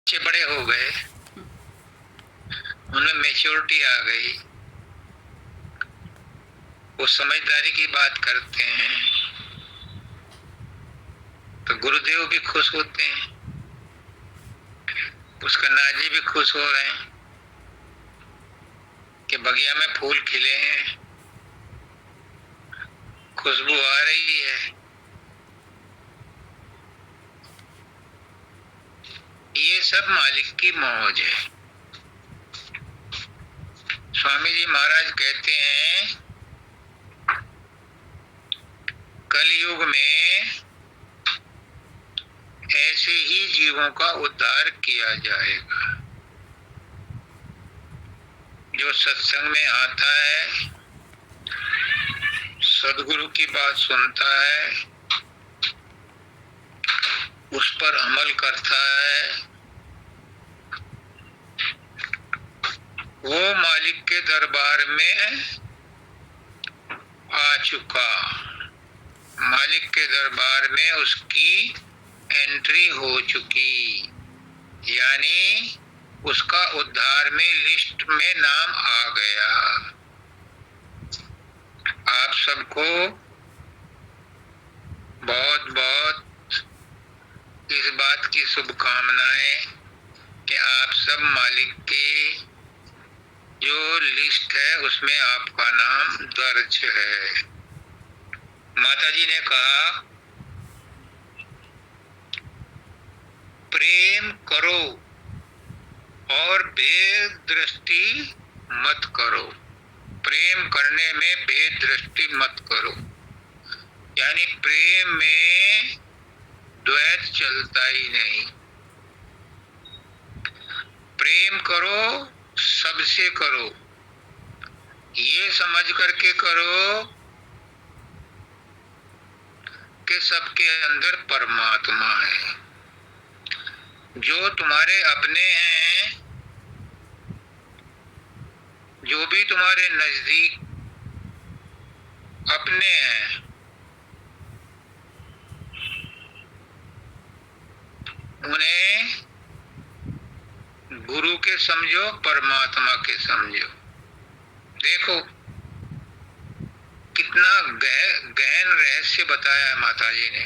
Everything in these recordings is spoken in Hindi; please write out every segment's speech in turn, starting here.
बच्चे बड़े हो गए, उनमें मैच्योरिटी आ गई, वो समझदारी की बात करते हैं, तो गुरुदेव भी खुश होते हैं, पुष्करनाथ जी भी खुश हो रहे हैं कि बगिया में फूल खिले हैं, खुशबू आ रही है। ये सब मालिक की मौज है। स्वामी जी महाराज कहते हैं, कलयुग में ऐसे ही जीवों का उद्धार किया जाएगा। जो सत्संग में आता है, सदगुरु की बात सुनता है, उस पर अमल करता है, वो मालिक के दरबार में आ चुका, मालिक के दरबार में उसकी एंट्री हो चुकी, यानी उसका उद्धार में लिस्ट में नाम आ गया। आप सबको बहुत बहुत इस बात की शुभकामनाएं कि आप सब मालिक की जो लिस्ट है उसमें आपका नाम दर्ज है। माता जी ने कहा, प्रेम करो और भेद दृष्टि मत करो। प्रेम करने में भेद दृष्टि मत करो, यानी प्रेम में द्वैत चलता ही नहीं। प्रेम करो, सबसे करो, ये समझ करके करो कि सबके अंदर परमात्मा है। जो तुम्हारे अपने हैं, जो भी तुम्हारे नजदीक अपने हैं, उन्हें गुरु के समझो, परमात्मा के समझो। देखो कितना गहन रहस्य बताया है माता जी ने।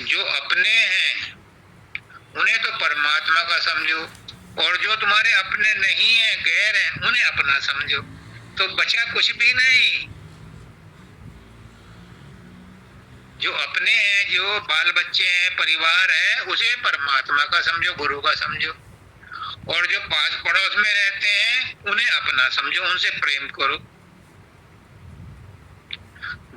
जो अपने हैं उन्हें तो परमात्मा का समझो, और जो तुम्हारे अपने नहीं है, गैर हैं, उन्हें अपना समझो, तो बचा कुछ भी नहीं। जो अपने हैं, जो बाल बच्चे हैं, परिवार है, उसे परमात्मा का समझो, गुरु का समझो, और जो पास पड़ोस में रहते हैं उन्हें अपना समझो, उनसे प्रेम करो।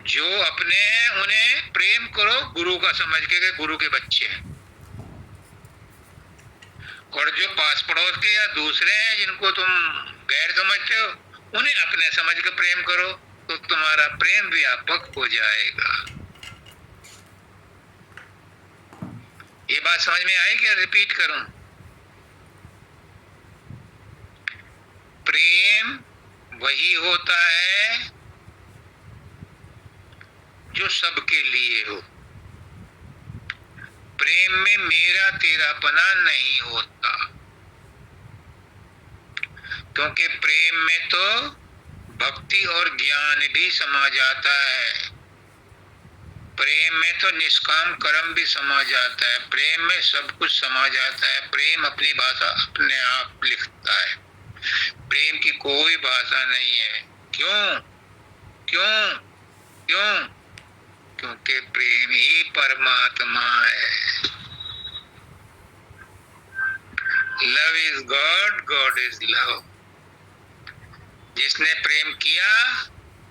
जो अपने हैं उन्हें प्रेम करो गुरु का समझ के, गुरु के बच्चे हैं। और जो पास पड़ोस के या दूसरे हैं जिनको तुम गैर समझते हो, उन्हें अपने समझ के प्रेम करो, तो तुम्हारा प्रेम व्यापक हो जाएगा। ये बात समझ में आई क्या? रिपीट करूं? प्रेम वही होता है जो सबके लिए हो। प्रेम में मेरा तेरापना नहीं होता, क्योंकि प्रेम में तो भक्ति और ज्ञान भी समा जाता है। प्रेम में तो निष्काम कर्म भी समा जाता है। प्रेम में सब कुछ समा जाता है। प्रेम अपनी भाषा अपने आप लिखता है। प्रेम की कोई भाषा नहीं है। क्यों? क्यों? क्यों? क्योंकि प्रेम ही परमात्मा है। Love is God, God is love. जिसने प्रेम किया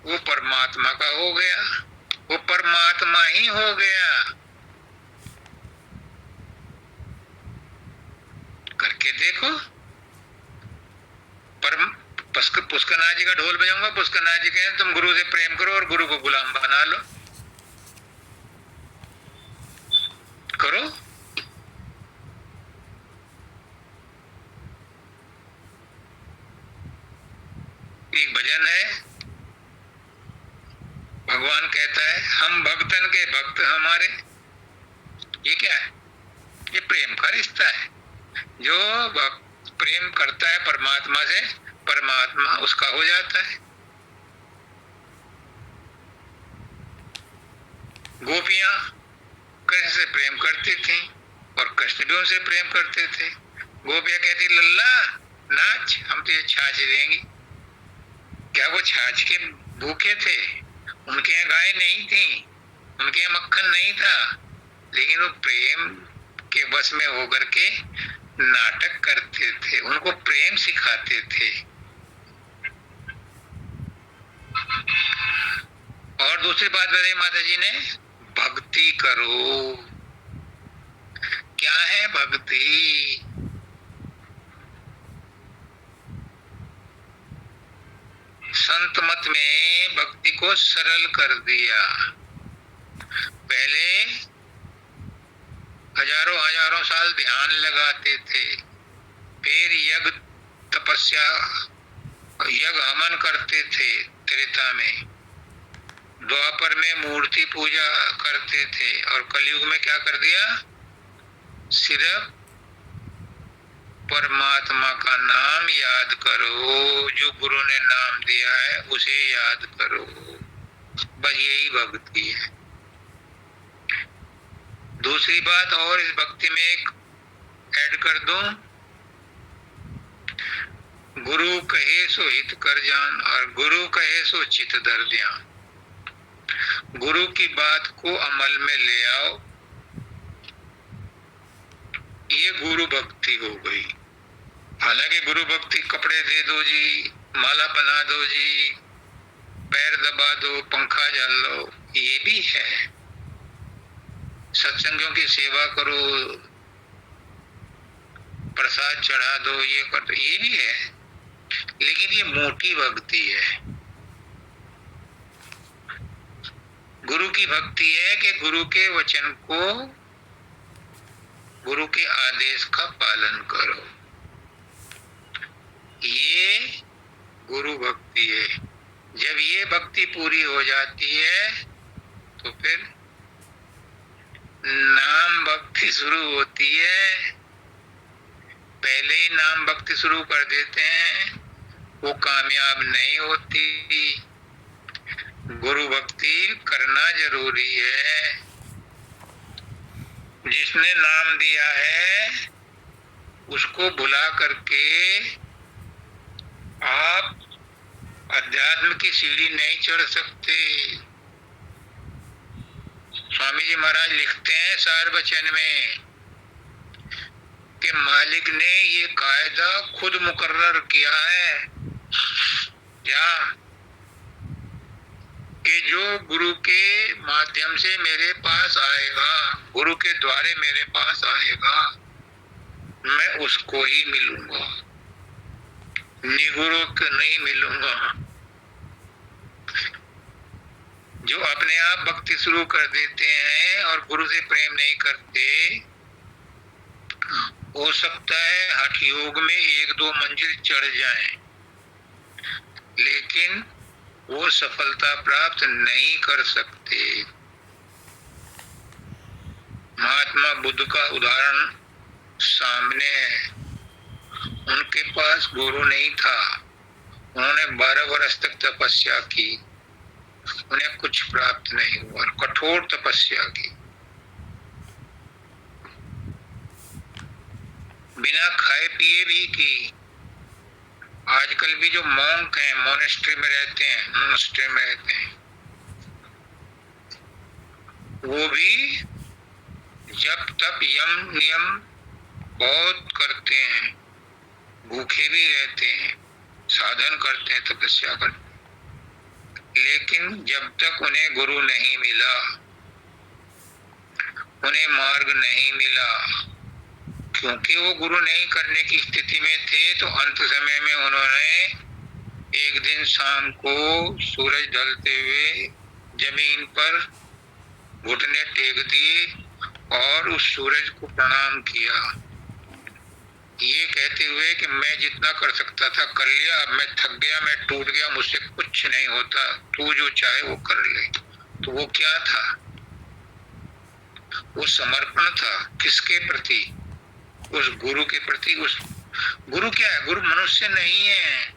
वो परमात्मा का हो गया, वो परमात्मा ही हो गया। करके देखो। पुष्करनाथ जी का ढोल बजाऊंगा, पुष्करनाथ जी कहें तुम गुरु से प्रेम करो और गुरु को गुलाम बना लो। करो। एक भजन है, भगवान कहता है, हम भक्तन के भक्त हमारे। ये क्या है? ये प्रेम का रिश्ता है। जो प्रेम करता है परमात्मा से, परमात्मा उसका हो जाता है। गोपियां कृष्ण से प्रेम करती थी और कृष्ण भी उनसे प्रेम करते थे। गोपियां कहती, लल्ला नाच, हम तुझे छाछ देंगे। क्या वो छाछ के भूखे थे? उनके यहाँ गाय नहीं थी, उनके यहाँ मक्खन नहीं था, लेकिन वो प्रेम के बस में होकर के नाटक करते थे, उनको प्रेम सिखाते थे। और दूसरी बात बताई माता जी ने, भक्ति करो। क्या है भक्ति? संत मत में भक्ति को सरल कर दिया। पहले हजारों हजारों साल ध्यान लगाते थे, फिर यज्ञ तपस्या यज्ञ हवन करते थे त्रेता में, द्वापर में मूर्ति पूजा करते थे, और कलयुग में क्या कर दिया? सिर्फ परमात्मा का नाम याद करो, जो गुरु ने नाम दिया है उसे याद करो, बस यही भक्ति है। दूसरी बात और इस भक्ति में एक ऐड कर दूं, गुरु कहे सो हित कर जान और गुरु कहे सो चित धर ध्यान। गुरु की बात को अमल में ले आओ, ये गुरु भक्ति हो गई। हालांकि गुरु भक्ति कपड़े दे दो जी, माला पहना दो जी, पैर दबा दो, पंखा जल लो, ये भी है। सत्संगों की सेवा करो, प्रसाद चढ़ा दो, ये कर दो, ये भी है, लेकिन ये मोटी भक्ति है। गुरु की भक्ति है कि गुरु के वचन को, गुरु के आदेश का पालन करो, ये गुरु भक्ति है। जब ये भक्ति पूरी हो जाती है तो फिर नाम भक्ति शुरू होती है। पहले ही नाम भक्ति शुरू कर देते हैं, वो कामयाब नहीं होती। गुरु भक्ति करना जरूरी है। जिसने नाम दिया है उसको भुला करके आप अध्यात्म की सीढ़ी नहीं चढ़ सकते। स्वामी जी महाराज लिखते हैं सार वचन में कि मालिक ने ये कायदा खुद मुकर्रर किया है, क्या? कि जो गुरु के माध्यम से मेरे पास आएगा, गुरु के द्वारे मेरे पास आएगा, मैं उसको ही मिलूंगा, निगुरु को नहीं मिलूंगा। जो अपने आप भक्ति शुरू कर देते हैं और गुरु से प्रेम नहीं करते, हो सकता है हठ योग में एक दो मंजिल चढ़ जाएं, लेकिन वो सफलता प्राप्त नहीं कर सकते। महात्मा बुद्ध का उदाहरण सामने है। उनके पास गुरु नहीं था, उन्होंने 12 वर्ष तक तपस्या की, उन्हें कुछ प्राप्त नहीं हुआ, कठोर तपस्या की, बिना खाए पिए भी की। आजकल भी जो मॉन्क हैं, मोनेस्ट्री में रहते हैं, वो भी जब तप यम नियम बहुत करते हैं, भूखे भी रहते हैं, साधन करते हैं, तपस्या करते हैं, लेकिन जब तक उन्हें गुरु नहीं मिला, उन्हें मार्ग नहीं मिला, क्योंकि वो गुरु नहीं करने की स्थिति में थे, तो अंत समय में उन्होंने एक दिन शाम को सूरज ढलते हुए जमीन पर घुटने टेक दिए और उस सूरज को प्रणाम किया, ये कहते हुए कि मैं जितना कर सकता था कर लिया, अब मैं थक गया, मैं टूट गया, मुझसे कुछ नहीं होता, तू जो चाहे वो कर ले। तो वो क्या था? वो समर्पण था किसके प्रति? उस गुरु के प्रति। उस गुरु क्या है? गुरु मनुष्य नहीं है,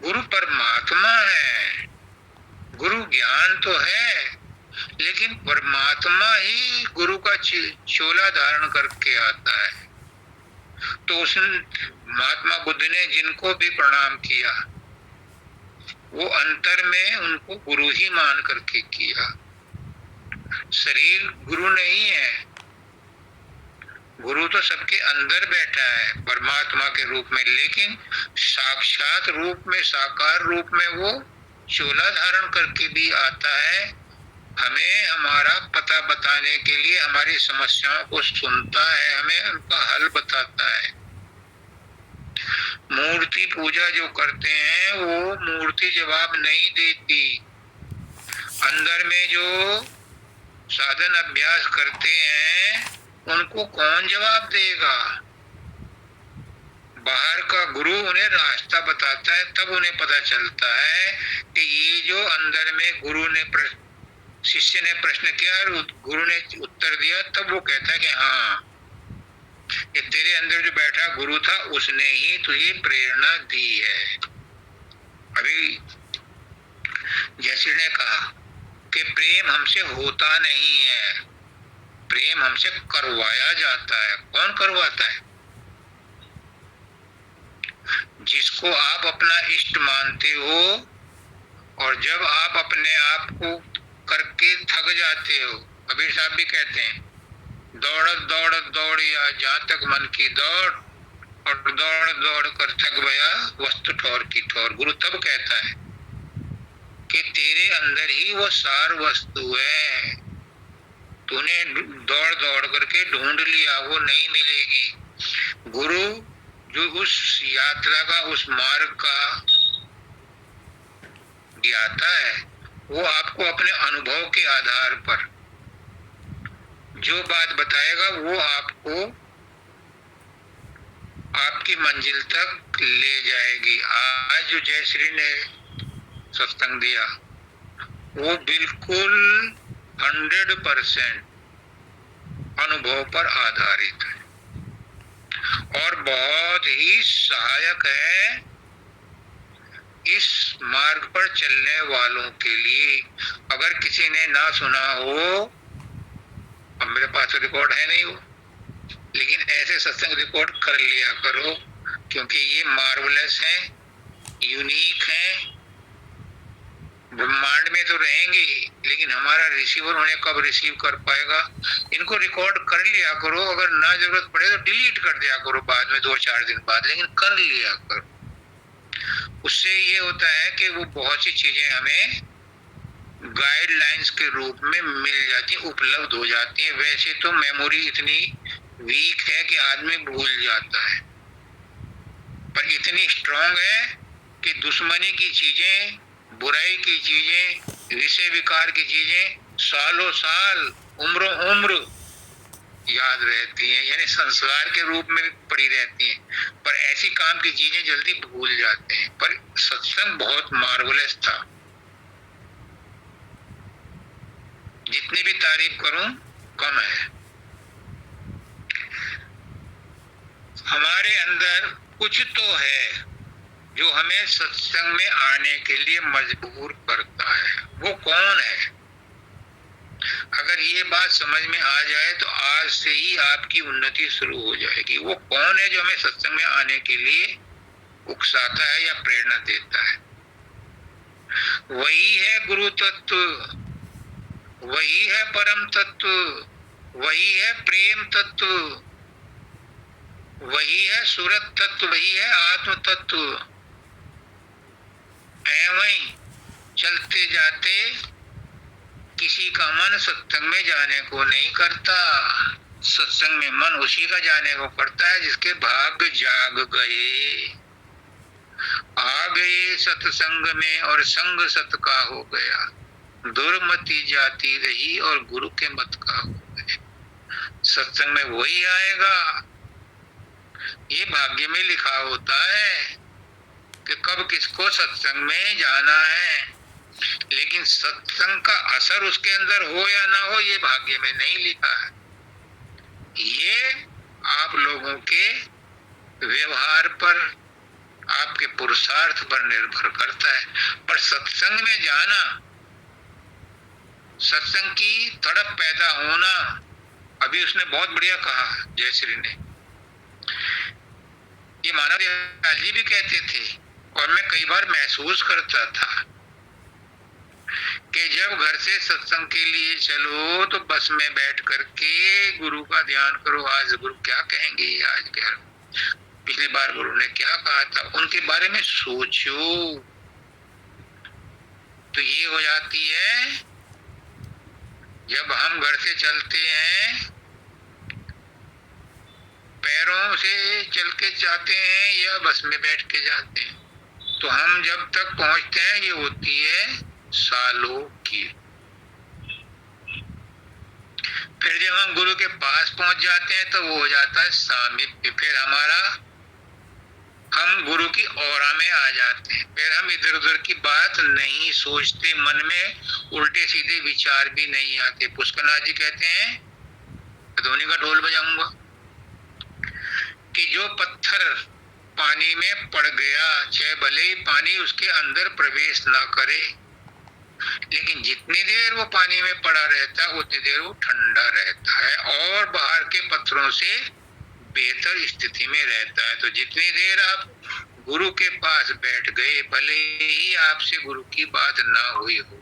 गुरु परमात्मा है। गुरु ज्ञान तो है, लेकिन परमात्मा ही गुरु का चोला धारण करके आता है। तो उस महात्मा बुद्ध ने जिनको भी प्रणाम किया, वो अंतर में उनको गुरु ही मान करके किया। शरीर गुरु नहीं है, गुरु तो सबके अंदर बैठा है परमात्मा के रूप में, लेकिन साक्षात रूप में, साकार रूप में वो चोला धारण करके भी आता है, हमें हमारा पता बताने के लिए, हमारी समस्याओं को सुनता है, हमें उनका हल बताता है। मूर्ति पूजा जो करते हैं वो मूर्ति जवाब नहीं देती। अंदर में जो साधन अभ्यास करते हैं उनको कौन जवाब देगा? बाहर का गुरु उन्हें रास्ता बताता है, तब उन्हें पता चलता है कि ये जो अंदर में गुरु ने शिष्य ने प्रश्न किया और गुरु ने उत्तर दिया, तब वो कहता है कि हाँ, ये तेरे अंदर जो बैठा गुरु था उसने ही तुझे प्रेरणा दी है। अभी जैसे ने कहा कि प्रेम हमसे होता नहीं है, प्रेम हमसे करवाया जाता है। कौन करवाता है? जिसको आप अपना इष्ट मानते हो, और जब आप अपने आप को करके थक जाते हो, कबीर साहब भी कहते हैं, दौड़त दौड़त दौड़िया जहाँ तक मन की दौड़, और दौड़ दौड़ कर थक गया वस्तु ठौर की ठौर। गुरु तब कहता है कि तेरे अंदर ही वो सार वस्तु है, तूने दौड़ दौड़ करके ढूंढ लिया, वो नहीं मिलेगी। गुरु जो उस यात्रा का, उस मार्ग का ज्ञाता है, वो आपको अपने अनुभव के आधार पर जो बात बताएगा वो आपको आपकी मंजिल तक ले जाएगी। आज जो जयश्री ने सत्संग दिया वो बिल्कुल 100% अनुभव पर आधारित है और बहुत ही सहायक है इस मार्ग पर चलने वालों के लिए। अगर किसी ने ना सुना हो, अब मेरे पास रिकॉर्ड है नहीं वो, लेकिन ऐसे सत्संग रिकॉर्ड कर लिया करो, क्योंकि ये मार्वलस हैं, यूनिक हैं। ब्रह्मांड में तो रहेंगे, लेकिन हमारा रिसीवर उन्हें कब रिसीव कर पाएगा? इनको रिकॉर्ड कर लिया करो, अगर ना जरूरत पड़े तो डिलीट कर दिया करो बाद में, 2-4 दिन बाद, लेकिन कर लिया करो। उससे ये होता है कि वो बहुत सी चीजें हमें गाइडलाइंस के रूप में मिल जाती, उपलब्ध हो जाती है। वैसे तो मेमोरी इतनी वीक है कि आदमी भूल जाता है, पर इतनी स्ट्रांग है कि दुश्मनी की चीजें, बुराई की चीजें, विषय विकार की चीजें सालों साल, उम्र उम्र याद रहती हैं, यानी संस्कार के रूप में भी पड़ी रहती हैं। पर ऐसी काम की चीजें जल्दी भूल जाते हैं। पर सत्संग बहुत मार्वलस था, जितनी भी तारीफ करूं कम है। हमारे अंदर कुछ तो है जो हमें सत्संग में आने के लिए मजबूर करता है। वो कौन है? अगर ये बात समझ में आ जाए तो आज से ही आपकी उन्नति शुरू हो जाएगी। वो कौन है जो हमें सत्संग में आने के लिए उकसाता है या प्रेरणा देता है? वही है गुरु तत्व, वही है परम तत्व, वही है प्रेम तत्व, वही है सूरत तत्व, वही है आत्म तत्व। ऐवं चलते जाते किसी का मन सत्संग में जाने को नहीं करता। सत्संग में मन उसी का जाने को करता है जिसके भाग्य जाग गए, आ गए सत्संग में और संग सत का हो गया। दुर्मति जाती रही और गुरु के मत का हो गए। सत्संग में वही आएगा। ये भाग्य में लिखा होता है कि कब किसको सत्संग में जाना है। लेकिन सत्संग का असर उसके अंदर हो या ना हो, ये भाग्य में नहीं लिखा है। ये आप लोगों के व्यवहार पर, आपके पुरुषार्थ पर निर्भर करता है। पर सत्संग में जाना, सत्संग की तड़प पैदा होना, अभी उसने बहुत बढ़िया कहा जयश्री ने, ये मानव दयाल जी भी कहते थे और मैं कई बार महसूस करता था कि जब घर से सत्संग के लिए चलो तो बस में बैठ करके गुरु का ध्यान करो, आज गुरु क्या कहेंगे, आज क्या, पिछली बार गुरु ने क्या कहा था, उनके बारे में सोचो। तो ये हो जाती है, जब हम घर से चलते हैं, पैरों से चल के जाते हैं या बस में बैठ के जाते हैं, तो हम जब तक पहुंचते हैं ये होती है सालों की। फिर जब हम गुरु के पास पहुंच जाते हैं तो वो हो जाता है सामीप्य। फिर हम गुरु की औरा में आ जाते हैं। फिर हम इधर उधर की बात नहीं सोचते, मन में उल्टे सीधे विचार भी नहीं आते। पुष्करनाथ जी कहते हैं, धोनी का ढोल बजाऊंगा, कि जो पत्थर पानी में पड़ गया, चाहे भले ही पानी उसके अंदर प्रवेश ना करे, लेकिन जितनी देर वो पानी में पड़ा रहता है उतनी देर वो ठंडा रहता है और बाहर के पत्थरों से बेहतर स्थिति में रहता है। तो जितनी देर आप गुरु के पास बैठ गए, भले ही आपसे गुरु की बात ना हुई हो,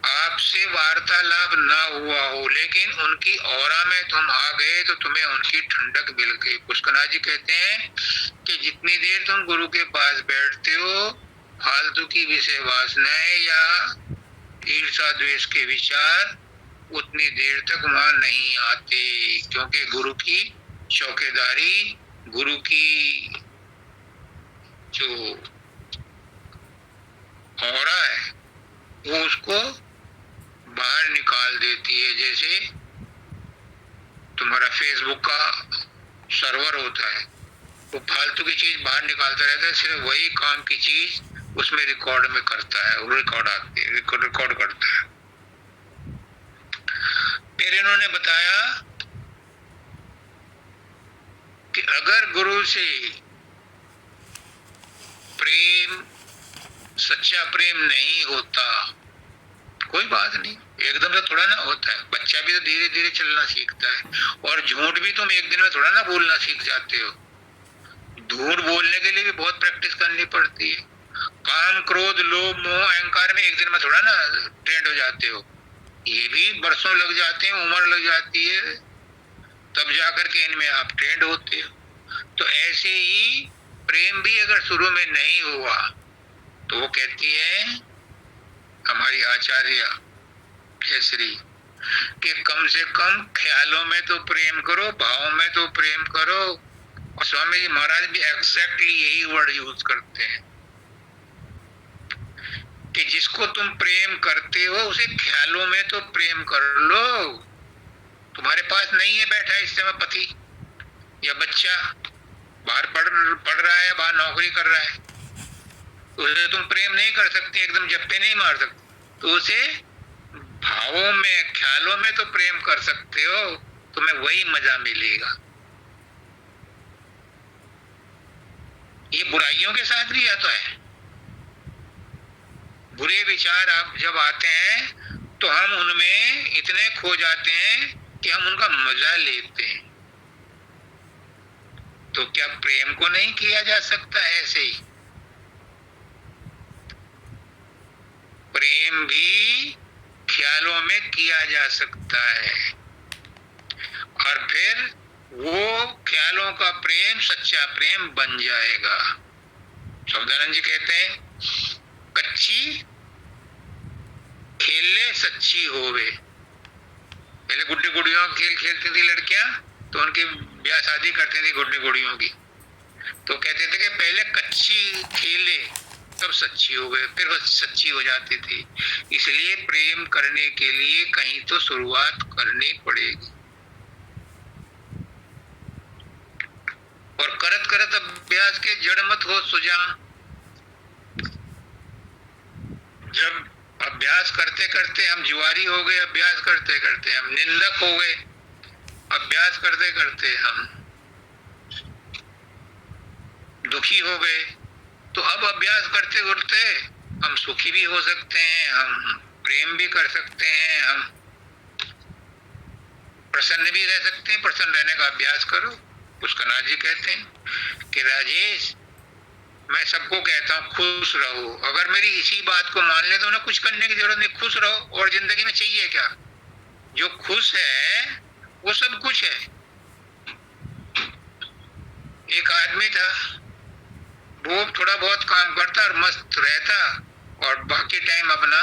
आपसे वार्तालाप ना हुआ हो, लेकिन उनकी औरा में तुम आ गए तो तुम्हें उनकी ठंडक मिल गई। पुष्करनाथ जी कहते हैं कि जितनी देर तुम गुरु के पास बैठते हो, फालतू की विषय वासनाएं या ईर्षा द्वेष के विचार उतनी देर तक वहां नहीं आते, क्योंकि गुरु की चौकीदारी, गुरु की जो औरा है वो उसको बाहर निकाल देती है। जैसे तुम्हारा फेसबुक का सर्वर होता है, वो फालतू की चीज बाहर निकालता रहता है, सिर्फ वही काम की चीज उसमें रिकॉर्ड में करता है, वो रिकॉर्ड करता है। फिर इन्होंने बताया कि अगर गुरु से प्रेम, सच्चा प्रेम नहीं होता, कोई बात नहीं, एकदम से थोड़ा ना होता है। बच्चा भी तो धीरे धीरे चलना सीखता है, और झूठ भी तुम एक दिन में थोड़ा ना बोलना सीख जाते हो। झूठ बोलने के लिए भी बहुत प्रैक्टिस करनी पड़ती है। काम, क्रोध, लोभ, मोह, अहंकार में एक दिन में थोड़ा ना ट्रेंड हो जाते हो, ये भी बरसों लग जाते हैं, उम्र लग जाती है, तब जाकर के इनमें आप ट्रेंड होते हो। तो ऐसे ही प्रेम भी अगर शुरू में नहीं हुआ तो वो कहती है हमारी आचार्य केसरी कि कम से कम ख्यालों में तो प्रेम करो, भाव में तो प्रेम करो। और स्वामी जी महाराज भी एग्जैक्टली यही वर्ड यूज करते हैं कि जिसको तुम प्रेम करते हो उसे ख्यालों में तो प्रेम कर लो। तुम्हारे पास नहीं है बैठा इस समय पति या बच्चा, बाहर पढ़ रहा है, बाहर नौकरी कर रहा है, उसे तुम प्रेम नहीं कर सकती, एकदम जप्पे नहीं मार सकते, तो उसे भावों में, ख्यालों में तो प्रेम कर सकते हो, तुम्हें वही मजा मिलेगा। ये बुराइयों के साथ भी आता है। बुरे विचार आप जब आते हैं तो हम उनमें इतने खो जाते हैं कि हम उनका मजा लेते हैं। तो क्या प्रेम को नहीं किया जा सकता? ऐसे ही प्रेम भी ख्यालों में किया जा सकता है, और फिर वो ख्यालों का प्रेम सच्चा प्रेम बन जाएगा। शब्दानंद जी कहते हैं कच्ची खेले सच्ची होवे। पहले गुड्डी गुड़ियों खेल खेलती थी लड़कियां, तो उनकी ब्याह शादी करती थी गुड्डी गुड़ियों की, तो कहते थे कि पहले कच्ची खेले तब सच्ची हो गए, फिर वो सच्ची हो जाती थी। इसलिए प्रेम करने के लिए कहीं तो शुरुआत करनी पड़ेगी, और करत करत अभ्यास के जड़ मत हो सुजान। जब अभ्यास करते करते हम जुआरी हो गए, अभ्यास करते करते हम निंदक हो गए, अभ्यास करते करते हम दुखी हो गए, तो अब अभ्यास करते करते हम सुखी भी हो सकते हैं, हम प्रेम भी कर सकते हैं, हम प्रसन्न भी रह सकते हैं। प्रसन्न रहने का अभ्यास करो। पुष्करनाथ जी कहते हैं कि राजेश, मैं सबको कहता हूँ खुश रहो, अगर मेरी इसी बात को मान ले तो ना कुछ करने की जरूरत नहीं, खुश रहो। और जिंदगी में चाहिए क्या? जो खुश है वो सब कुछ है। एक आदमी था, वो थोड़ा बहुत काम करता और मस्त रहता, और बाकी टाइम अपना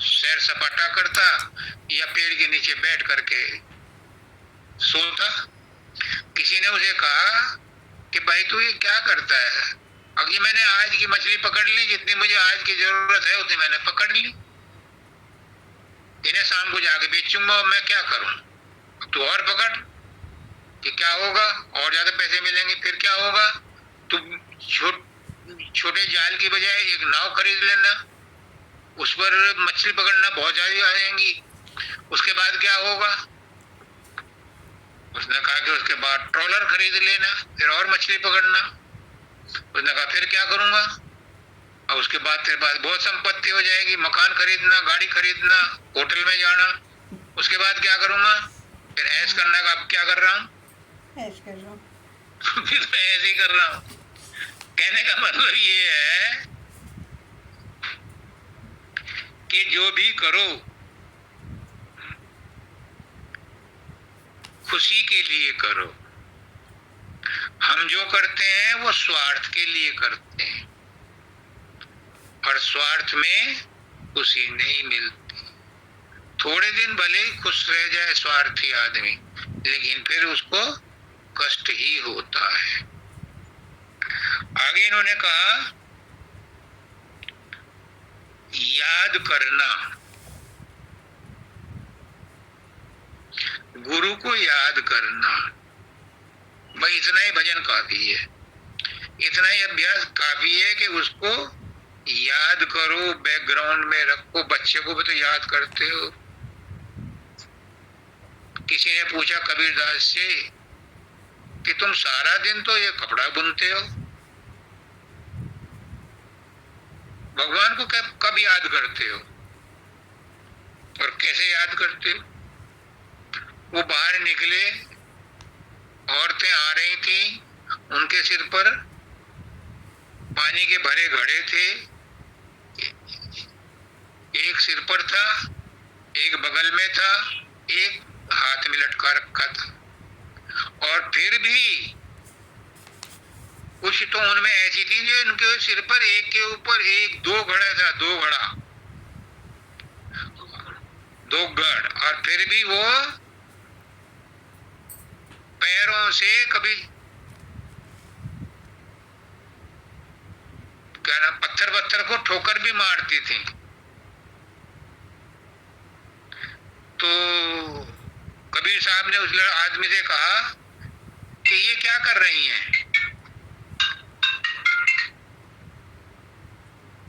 सैर सपाटा करता या पेड़ के नीचे बैठ करके सोता। किसी ने उसे कहा कि भाई तू ये क्या करता है? अभी मैंने आज की मछली पकड़ ली, जितनी मुझे आज की जरूरत है उतनी मैंने पकड़ ली, इन्हें शाम को जाके बेचूंगा, और मैं क्या करूं? तू और पकड़ कि क्या होगा, और ज्यादा पैसे मिलेंगे, फिर क्या होगा? तू छोटे जाल की बजाय एक नाव खरीद लेना, उस पर मछली पकड़ना बहुत ज्यादा आएंगी। उसके बाद क्या होगा? उसने कहा कि उसके बाद ट्रॉलर खरीद लेना, फिर और मछली पकड़ना। उसने कहा फिर क्या करूंगा? और उसके बाद तेरे पास बहुत संपत्ति हो जाएगी, मकान खरीदना, गाड़ी खरीदना, होटल में जाना। उसके बाद क्या करूंगा? फिर ऐश करना का। अब क्या कर रहा हूँ? ऐश कर रहा हूँ। फिर मैं ऐसे ही कर रहा हूँ। कहने का मतलब ये है कि जो भी करो खुशी के लिए करो। हम जो करते हैं वो स्वार्थ के लिए करते हैं, और स्वार्थ में खुशी नहीं मिलती। थोड़े दिन भले ही खुश रह जाए स्वार्थी आदमी, लेकिन फिर उसको कष्ट ही होता है। आगे इन्होंने कहा याद करना, गुरु को याद करना। भाई इतना ही भजन काफी है, इतना ही अभ्यास काफी है कि उसको याद करो, बैकग्राउंड में रखो। बच्चे को भी तो याद करते हो। किसी ने पूछा कबीरदास से कि तुम सारा दिन तो ये कपड़ा बुनते हो, भगवान को कब याद करते हो और कैसे याद करते हो? वो बाहर निकले, औरतें आ रही थी, उनके सिर पर पानी के भरे घड़े थे, एक सिर पर था, एक बगल में था, एक हाथ में लटका रखा था। और फिर भी कुछ तो उनमें ऐसी थी जो इनके सिर पर एक के ऊपर एक दो घड़ा था, दो घड़ा, दो गढ़। और फिर भी वो पैरों से कभी क्या ना पत्थर को ठोकर भी मारती थी। तो कबीर साहब ने उस आदमी से कहा कि ये क्या कर रही हैं?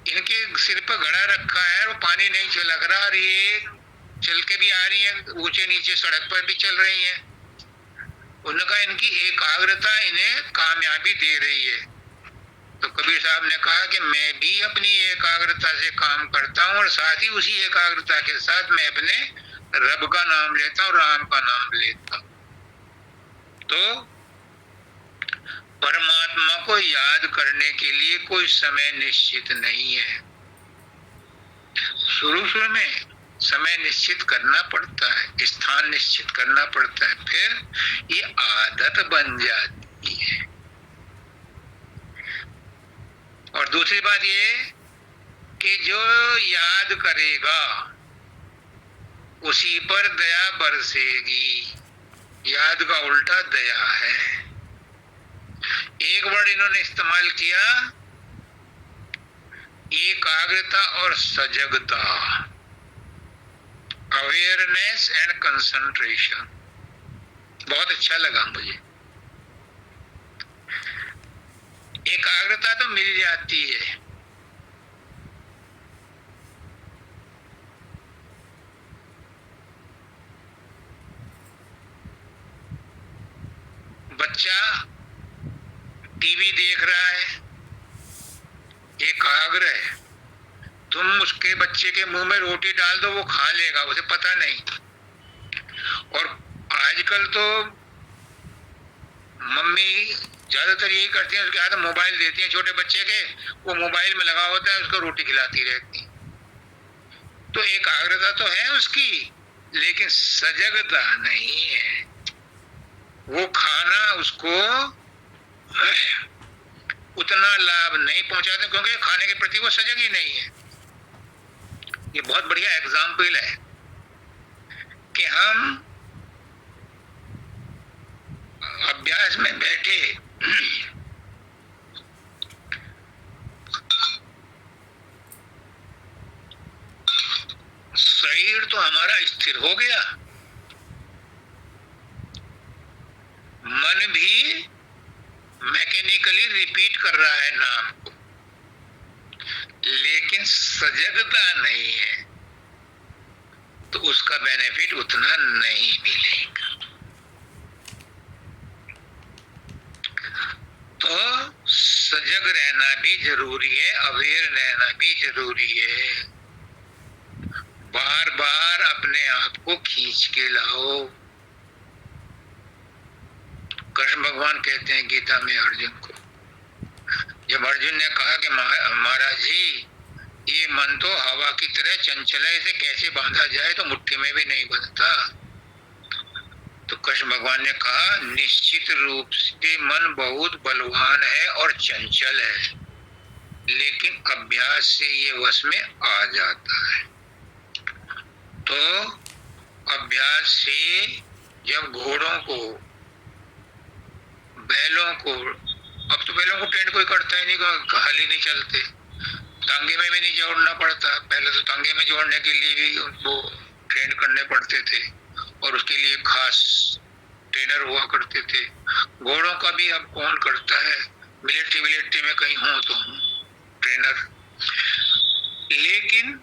इनके सिर पर घड़ा रखा है, वो पानी नहीं छिलक रहा, और ये चल के भी आ रही है, ऊंचे नीचे सड़क पर भी चल रही है। उनका इनकी एकाग्रता इन्हें कामयाबी दे रही है। तो कबीर साहब ने कहा कि मैं भी अपनी एकाग्रता से काम करता हूँ, और साथ ही उसी एकाग्रता के साथ मैं अपने रब का नाम लेता हूँ, राम का नाम लेता हूँ। तो परमात्मा को याद करने के लिए कोई समय निश्चित नहीं है। शुरू में समय निश्चित करना पड़ता है, स्थान निश्चित करना पड़ता है, फिर ये आदत बन जाती है। और दूसरी बात ये कि जो याद करेगा उसी पर दया बरसेगी। याद का उल्टा दया है। एक वर्ड इन्होंने इस्तेमाल किया, एकाग्रता और सजगता, अवेयरनेस एंड कंसंट्रेशन। बहुत अच्छा लगा मुझे। एकाग्रता तो मिल जाती है, बच्चा टीवी देख रहा है, एकाग्र है, तुम उसके बच्चे के मुंह में रोटी डाल दो, वो खा लेगा, उसे पता नहीं। और आजकल तो मम्मी ज्यादातर यही करती है, उसके हाथ में मोबाइल देती है छोटे बच्चे के, वो मोबाइल में लगा होता है, उसको रोटी खिलाती रहती। तो एकाग्रता तो है उसकी, लेकिन सजगता नहीं है। वो खाना उसको उतना लाभ नहीं पहुंचाते, क्योंकि खाने के प्रति वो सजग ही नहीं है। ये बहुत बढ़िया एग्जाम्पल है कि हम अभ्यास में बैठे, शरीर तो हमारा स्थिर हो गया, मन भी मैकेनिकली रिपीट कर रहा है नाम को, लेकिन सजगता नहीं है, तो उसका बेनिफिट उतना नहीं मिलेगा। तो सजग रहना भी जरूरी है, अवेयर रहना भी जरूरी है। बार बार अपने आप को खींच के लाओ। कृष्ण भगवान कहते हैं गीता में अर्जुन को, जब अर्जुन ने कहा कि महाराज जी, ये मन तो हवा की तरह चंचल है, इसे कैसे बांधा जाए, तो मुट्ठी में भी नहीं बंधता। तो कृष्ण भगवान ने कहा, निश्चित रूप से मन बहुत बलवान है और चंचल है, लेकिन अभ्यास से ये वश में आ जाता है। तो अभ्यास से जब घोड़ों को, बैलों को, अब तो बैलों को ट्रेंड कोई करता ही नहीं, हल ही नहीं चलते, तांगे में भी नहीं जोड़ना पड़ता। पहले तो तांगे में जोड़ने के लिए भी उनको ट्रेंड करने पड़ते थे, और उसके लिए खास ट्रेनर हुआ करते थे। घोड़ों का भी अब कौन करता है, मिलिट्री में कहीं हो तो ट्रेनर। लेकिन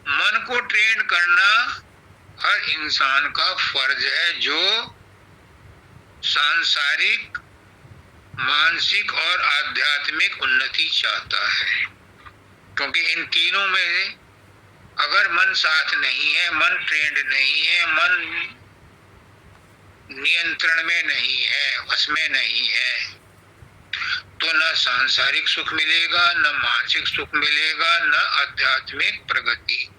मन को ट्रेन करना हर इंसान का फर्ज है, जो सांसारिक, मानसिक और आध्यात्मिक उन्नति चाहता है। क्योंकि इन तीनों में अगर मन साथ नहीं है, मन ट्रेंड नहीं है, मन नियंत्रण में नहीं है, वश में नहीं है, तो न सांसारिक सुख मिलेगा, न मानसिक सुख मिलेगा, न आध्यात्मिक प्रगति।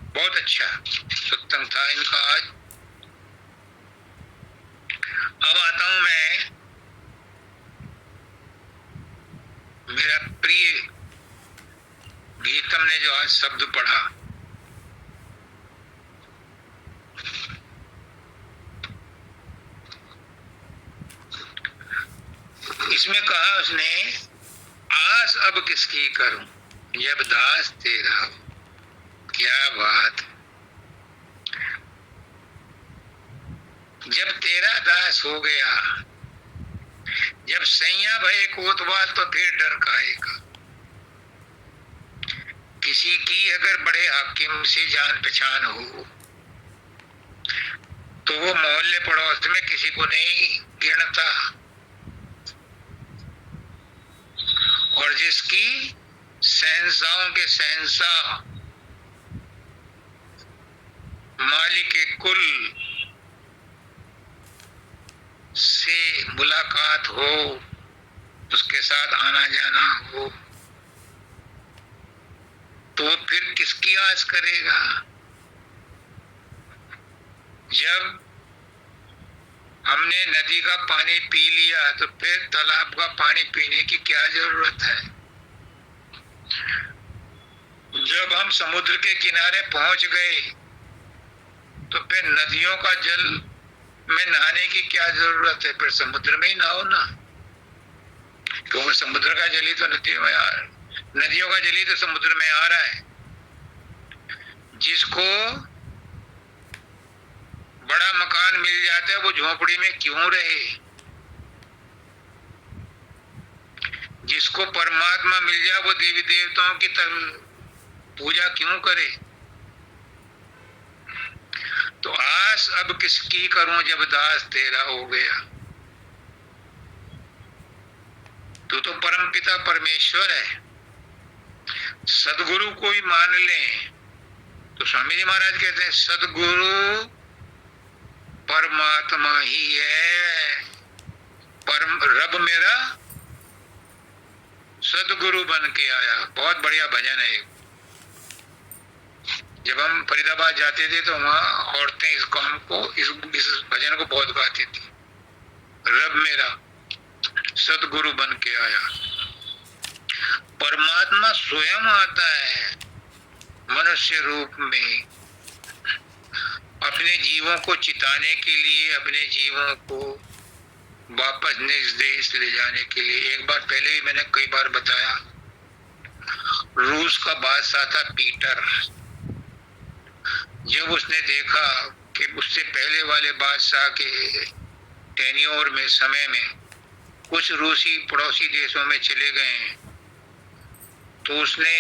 बहुत अच्छा सत्संग था इनका आज। अब आता हूं मैं मेरा प्रिय गीतम ने जो आज शब्द पढ़ा, इसमें कहा उसने, आस अब किसकी करूं जब दास तेरा हो। क्या बात, जब तेरा दास हो गया, जब सैया भये कोतवाल, तो फिर डर काहेगा। किसी की अगर बड़े हाकिम से जान पहचान हो, तो वो मोहल्ले पड़ोस में किसी को नहीं गिनता, और जिसकी शहंशाहों के शहंशाह, मालिक कुल से मुलाकात हो, उसके साथ आना जाना हो, तो फिर किसकी आस करेगा। जब हमने नदी का पानी पी लिया, तो फिर तालाब का पानी पीने की क्या जरूरत है। जब हम समुद्र के किनारे पहुंच गए, तो फिर नदियों का जल में नहाने की क्या जरूरत है, फिर समुद्र में ही नहाओ ना। क्योंकि समुद्र का जल ही तो नदियों में आ रहा है, नदियों का जल ही तो समुद्र में आ रहा है। जिसको बड़ा मकान मिल जाता है, वो झोपड़ी में क्यों रहे। जिसको परमात्मा मिल जाए, वो देवी देवताओं की पूजा क्यों करे। तो आस अब किसकी करूं जब दास तेरा हो गया। तू तो परम पिता परमेश्वर है। सदगुरु कोई मान ले तो स्वामी जी महाराज कहते हैं सदगुरु परमात्मा ही है। परम रब मेरा सदगुरु बन के आया। बहुत बढ़िया भजन है। जब हम फरीदाबाद जाते थे तो वहां औरतें इस काम को इस भजन को बहुत गाती थी। रब मेरा सदगुरु बन के आया। परमात्मा स्वयं आता है मनुष्य रूप में अपने जीवों को चिताने के लिए, अपने जीवों को वापस निज देश ले जाने के लिए। एक बार पहले भी मैंने कई बार बताया, रूस का बादशाह था पीटर। जब उसने देखा कि उससे पहले वाले बादशाह के टेन्योर में, समय में कुछ रूसी पड़ोसी देशों में चले गए, तो उसने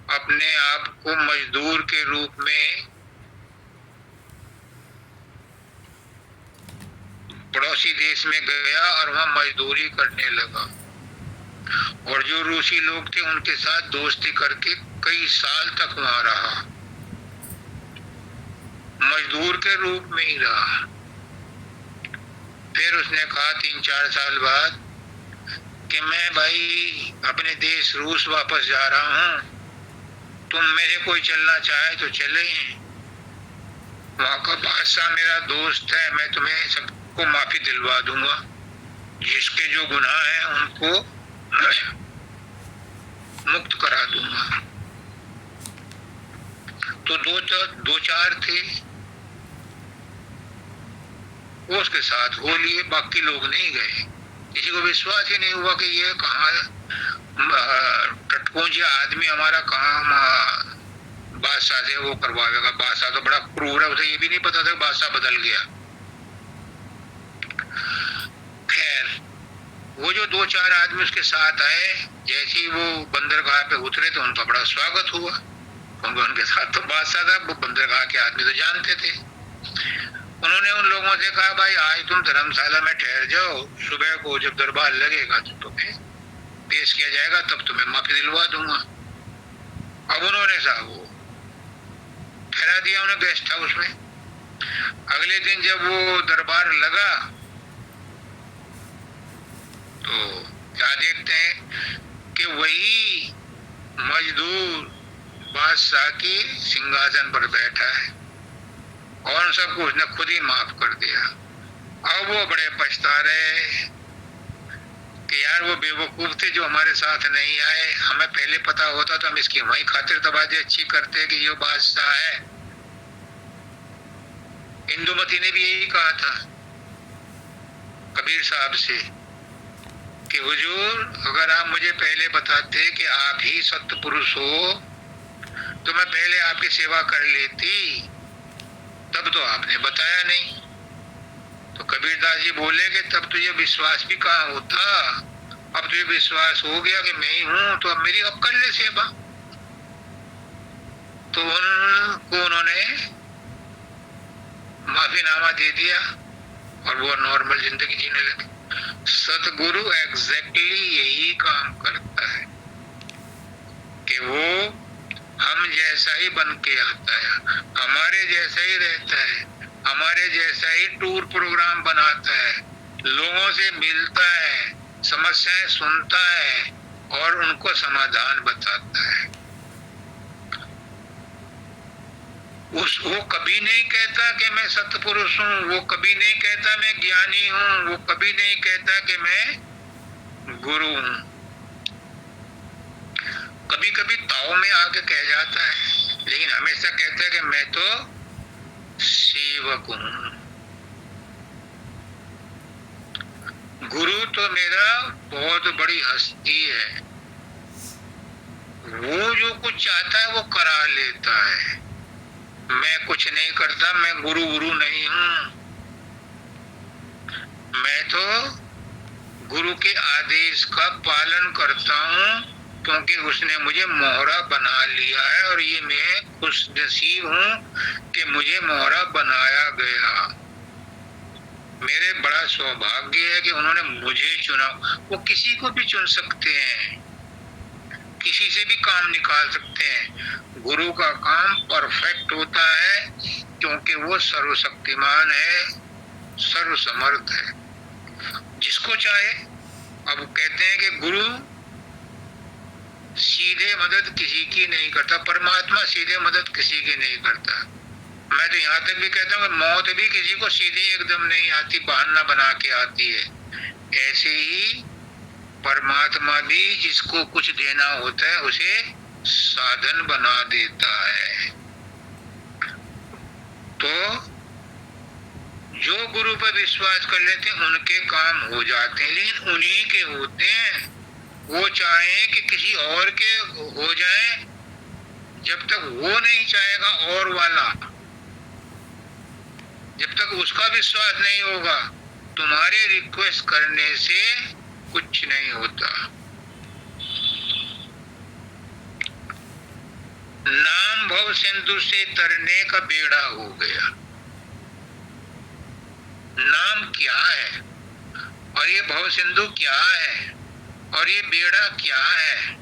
अपने आप को मजदूर के रूप में पड़ोसी देश में गया और वहां मजदूरी करने लगा। और जो रूसी लोग थे उनके साथ दोस्ती करके कई साल तक वहां रहा, मजदूर के रूप में ही रहा। फिर उसने कहा 3-4 साल बाद कि मैं भाई अपने देश रूस वापस जा रहा हूं, तुम मेरे कोई चलना चाहे तो चले। वहां का बादशाह मेरा दोस्त है, मैं तुम्हें सबको माफी दिलवा दूंगा, जिसके जो गुनाह है उनको मुक्त करा दूंगा। तो दो चार थे वो उसके साथ हो लिए, बाकी लोग नहीं गए। किसी को विश्वास ही नहीं हुआ कि ये कहाँ टटकोजिया आदमी हमारा कहाँ बादशाह से वो करवाएगा। बादशाह तो बड़ा क्रूर है, उसे ये भी नहीं पता था बादशाह बदल गया। खैर वो जो 2-4 आदमी उसके साथ आए, जैसे ही वो बंदरगाह पे उतरे तो उनका बड़ा स्वागत हुआ, क्योंकि उनके साथ तो बादशाह था। वो बंदरगाह के आदमी तो जानते थे। उन्होंने उन लोगों से कहा भाई आज तुम धर्मशाला में ठहर जाओ, सुबह को जब दरबार लगेगा तो तुम्हें पेश किया जाएगा, तब तुम्हें माफी दिलवा दूंगा। अब उन्होंने साहब वो ठहरा दिया उन्हें गेस्ट हाउस में। अगले दिन जब वो दरबार लगा तो क्या देखते हैं कि वही मजदूर बादशाह के सिंहासन पर बैठा है और सबको उसने खुद ही माफ कर दिया। अब वो बड़े पछता रहे कि यार वो बेवकूफ थे जो हमारे साथ नहीं आए, हमें पहले पता होता तो हम इसकी वही खातिर तबादी अच्छी करते कि ये बादशाह है। इंदुमती ने भी यही कहा था कबीर साहब से कि हुजूर अगर आप मुझे पहले बताते कि आप ही सत्य पुरुष हो तो मैं पहले आपकी सेवा कर लेती, तब तो आपने बताया नहीं। तो कबीरदास जी बोले कि तब तुझे विश्वास भी कहाँ होता, अब तुझे विश्वास हो गया कि मैं ही हूं तो अब मेरी अब कर ले सेवा। तो उनको उन्होंने माफीनामा दे दिया और वो नॉर्मल जिंदगी जीने लगे। सतगुरु एग्जैक्टली यही काम करता है कि वो हम जैसा ही बन के आता है, हमारे जैसा ही रहता है, हमारे जैसा ही टूर प्रोग्राम बनाता है, लोगों से मिलता है, समस्याएं सुनता है और उनको समाधान बताता है। वो कभी नहीं कहता कि मैं सत्पुरुष हूँ, वो कभी नहीं कहता मैं ज्ञानी हूँ, वो कभी नहीं कहता कि मैं गुरु हूँ। कभी कभी ताव में आके कह जाता है, लेकिन हमेशा कहता है कि मैं तो सेवक हूँ। गुरु तो मेरा बहुत बड़ी हस्ती है, वो जो कुछ चाहता है वो करा लेता है। मैं कुछ नहीं करता, मैं गुरु नहीं हूं। मैं तो गुरु के आदेश का पालन करता हूं क्योंकि उसने मुझे मोहरा बना लिया है और ये मैं खुश नसीब हूँ कि मुझे मोहरा बनाया गया। मेरे बड़ा सौभाग्य है कि उन्होंने मुझे चुना। वो किसी को भी चुन सकते हैं, किसी से भी काम निकाल सकते हैं। गुरु का काम परफेक्ट होता है क्योंकि वो सर्वशक्तिमान है, सर्वसमर्थ है, जिसको चाहे। अब कहते हैं कि गुरु सीधे मदद किसी की नहीं करता, परमात्मा सीधे मदद किसी की नहीं करता। मैं तो यहाँ तक भी कहता हूँ कि मौत भी किसी को सीधे एकदम नहीं आती, बहाना बना के आती है। ऐसे ही परमात्मा भी जिसको कुछ देना होता है उसे साधन बना देता है। तो जो गुरु पर विश्वास कर लेते हैं उनके काम हो जाते हैं, लेकिन उन्हीं के होते हैं। वो चाहे कि किसी और के हो जाए, जब तक वो नहीं चाहेगा और वाला, जब तक उसका विश्वास नहीं होगा, तुम्हारे रिक्वेस्ट करने से कुछ नहीं होता। नाम भव सिंधु से तरने का बेड़ा हो गया। नाम क्या है और ये भव सिंधु क्या है और ये बेड़ा क्या है?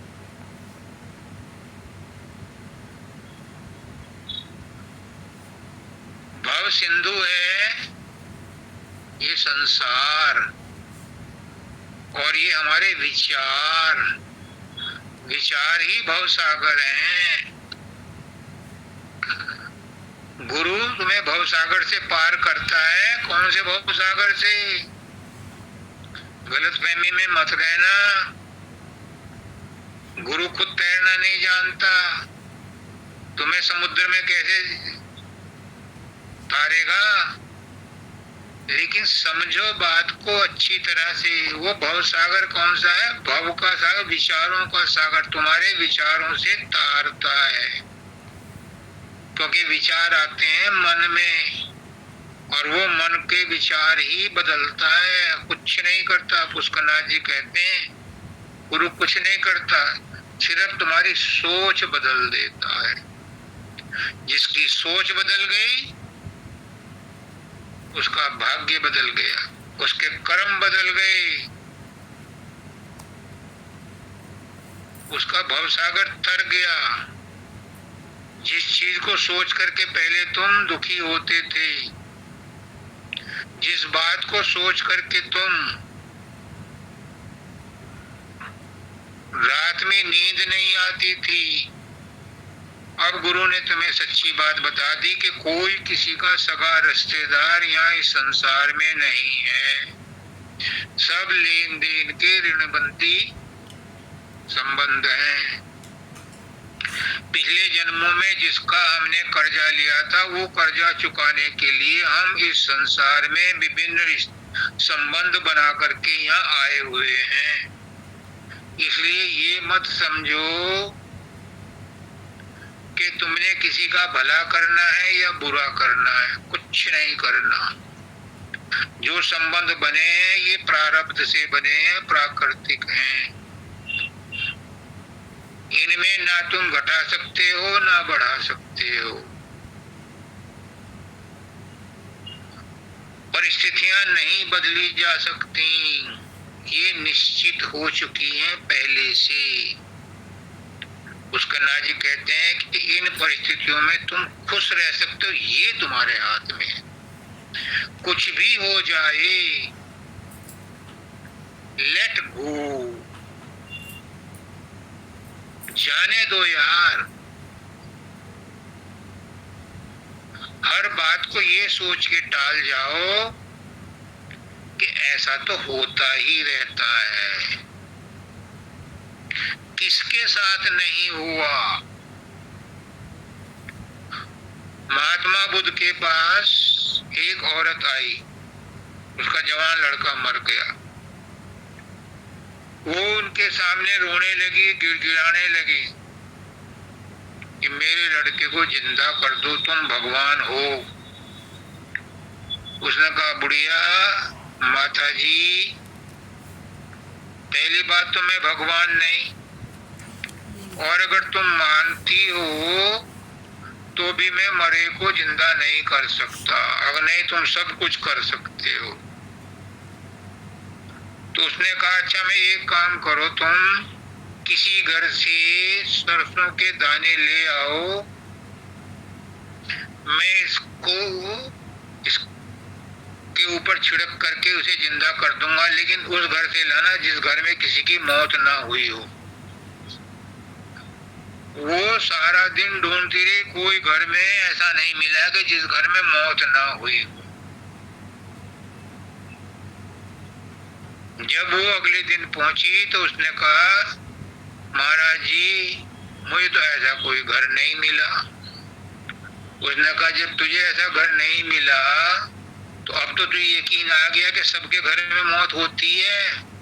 भव सिंधु है ये संसार और ये हमारे विचार, विचार ही भव सागर हैं। गुरु तुम्हें भव सागर से पार करता है। कौन से भव सागर से? गलतफहमी में मत रहना। गुरु खुद तैरना नहीं जानता, तुम्हें समुद्र में कैसे तारेगा? लेकिन समझो बात को अच्छी तरह से। वो भव सागर कौन सा है? भव का सागर, विचारों का सागर, तुम्हारे विचारों से तारता है। क्योंकि विचार आते हैं मन में और वो मन के विचार ही बदलता है, कुछ नहीं करता। पुष्करनाथ जी कहते हैं गुरु कुछ नहीं करता, सिर्फ तुम्हारी सोच बदल देता है। जिसकी सोच बदल गई उसका भाग्य बदल गया, उसके कर्म बदल गए, उसका भवसागर तर गया। जिस चीज को सोच करके पहले तुम दुखी होते थे, जिस बात को सोच करके तुम रात में नींद नहीं आती थी, अब गुरु ने तुम्हें सच्ची बात बता दी कि कोई किसी का सगा रिश्तेदार यहाँ इस संसार में नहीं है। सब लेन देन के ऋणबंधी संबंध हैं। पिछले जन्मों में जिसका हमने कर्जा लिया था, वो कर्जा चुकाने के लिए हम इस संसार में विभिन्न संबंध बना करके यहाँ आए हुए हैं। इसलिए ये मत समझो कि तुमने किसी का भला करना है या बुरा करना है, कुछ नहीं करना। जो संबंध बने हैं ये प्रारब्ध से बने हैं, प्राकृतिक हैं। इनमें ना तुम घटा सकते हो ना बढ़ा सकते हो। परिस्थितियां नहीं बदली जा सकती, ये निश्चित हो चुकी हैं पहले से। पुष्करनाथ जी कहते हैं कि इन परिस्थितियों में तुम खुश रह सकते हो, ये तुम्हारे हाथ में है। कुछ भी हो जाए, लेट गो, जाने दो यार। हर बात को ये सोच के टाल जाओ कि ऐसा तो होता ही रहता है। किसके साथ नहीं हुआ? महात्मा बुद्ध के पास एक औरत आई, उसका जवान लड़का मर गया। वो उनके सामने रोने लगी, गिड़गिड़ाने लगी कि मेरे लड़के को जिंदा कर दो, तुम भगवान हो। उसने कहा बुढ़िया माता जी, पहली बात तो मैं भगवान नहीं, और अगर तुम मानती हो तो भी मैं मरे को जिंदा नहीं कर सकता, अगर नहीं तुम सब कुछ कर सकते हो। तो उसने कहा अच्छा मैं एक काम करो, तुम किसी घर से सरसों के दाने ले आओ, मैं इसके ऊपर छिड़क करके उसे जिंदा कर दूंगा, लेकिन उस घर से लाना जिस घर में किसी की मौत ना हुई हो। वो सारा दिन ढूंढती रही, कोई घर में ऐसा नहीं मिला कि जिस घर में मौत ना हुई हो। जब वो अगले दिन पहुंची तो उसने कहा महाराज जी मुझे तो ऐसा कोई घर नहीं मिला। उसने कहा जब तुझे ऐसा घर नहीं मिला तो अब तो तुझे यकीन आ गया कि सबके घर में मौत होती है,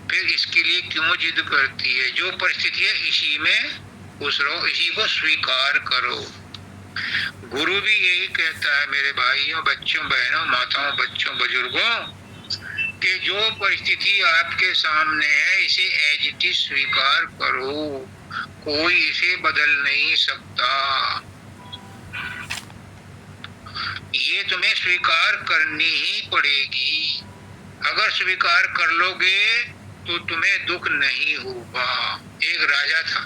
फिर इसके लिए क्यों जिद करती है? जो परिस्थिति है इसी में खुश रहो, इसी को स्वीकार करो। गुरु भी यही कहता है मेरे भाइयों, बच्चों, बहनों, माताओं, बच्चों, बुजुर्गों, कि जो परिस्थिति आपके सामने है इसे एज इट इज स्वीकार करो, कोई इसे बदल नहीं सकता। ये तुम्हें स्वीकार करनी ही पड़ेगी। अगर स्वीकार कर लोगे तो तुम्हें दुख नहीं होगा। एक राजा था,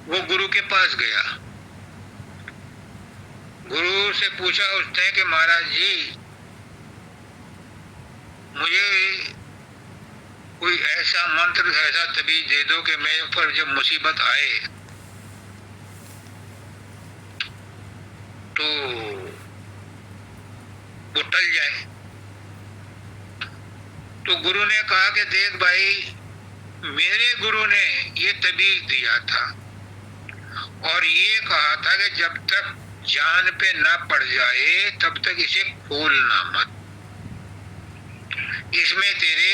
वो गुरु के पास गया, गुरु से पूछा उसने कि महाराज जी मुझे कोई ऐसा मंत्र, ऐसा तबीज दे दो कि मेरे ऊपर जब मुसीबत आए तो वो टल जाए। तो गुरु ने कहा कि देख भाई, मेरे गुरु ने ये तबीज दिया था और ये कहा था कि जब तक जान पे ना पड़ जाए तब तक इसे खोलना मत। इसमें तेरे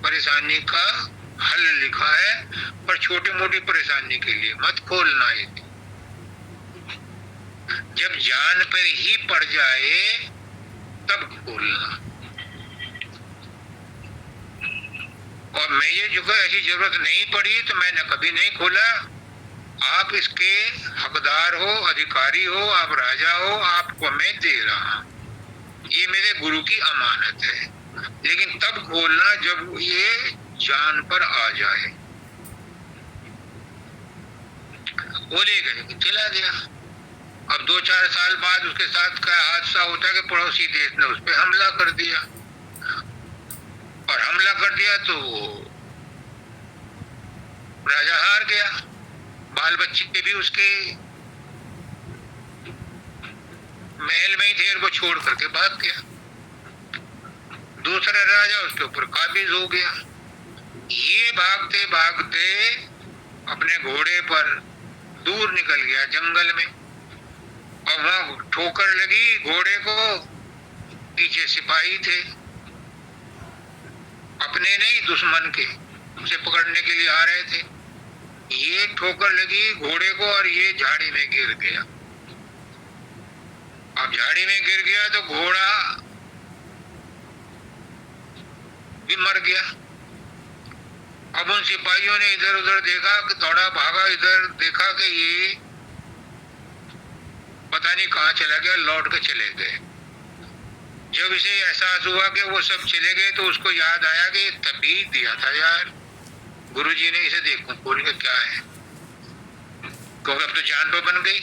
परेशानी का हल लिखा है, पर छोटी मोटी परेशानी के लिए मत खोलना इसे। जब जान पर ही पड़ जाए तब खोलना। और मैं ये जो ऐसी जरूरत नहीं पड़ी तो मैंने कभी नहीं खोला। आप इसके हकदार हो, अधिकारी हो, आप राजा हो, आपको मैं दे रहा, ये मेरे गुरु की अमानत है, लेकिन तब खोलना जब ये जान पर आ जाए। वो ले गए, चला गया। अब 2-4 साल बाद उसके साथ का हादसा होता कि पड़ोसी देश ने उस पर हमला कर दिया, और हमला कर दिया तो राजा हार गया। बाल बच्चे भी उसके महल में ही थे, वो छोड़ करके भाग गया। दूसरा राजा उसके ऊपर काबिज हो गया। ये भागते भागते अपने घोड़े पर दूर निकल गया जंगल में, और वहां ठोकर लगी घोड़े को। पीछे सिपाही थे, अपने नहीं दुश्मन के, उसे पकड़ने के लिए आ रहे थे। ये ठोकर लगी घोड़े को और ये झाड़ी में गिर गया। अब झाड़ी में गिर गया तो घोड़ा भी मर गया। अब उन सिपाहियों ने इधर उधर देखा कि दौड़ा भागा, इधर देखा कि ये पता नहीं कहाँ चला गया, लौट के चले गए। जब इसे एहसास हुआ कि वो सब चले गए तो उसको याद आया कि तबीज दिया था यार गुरुजी ने, इसे देखो खोल के क्या है, क्योंकि अब तो जान पर बन गई।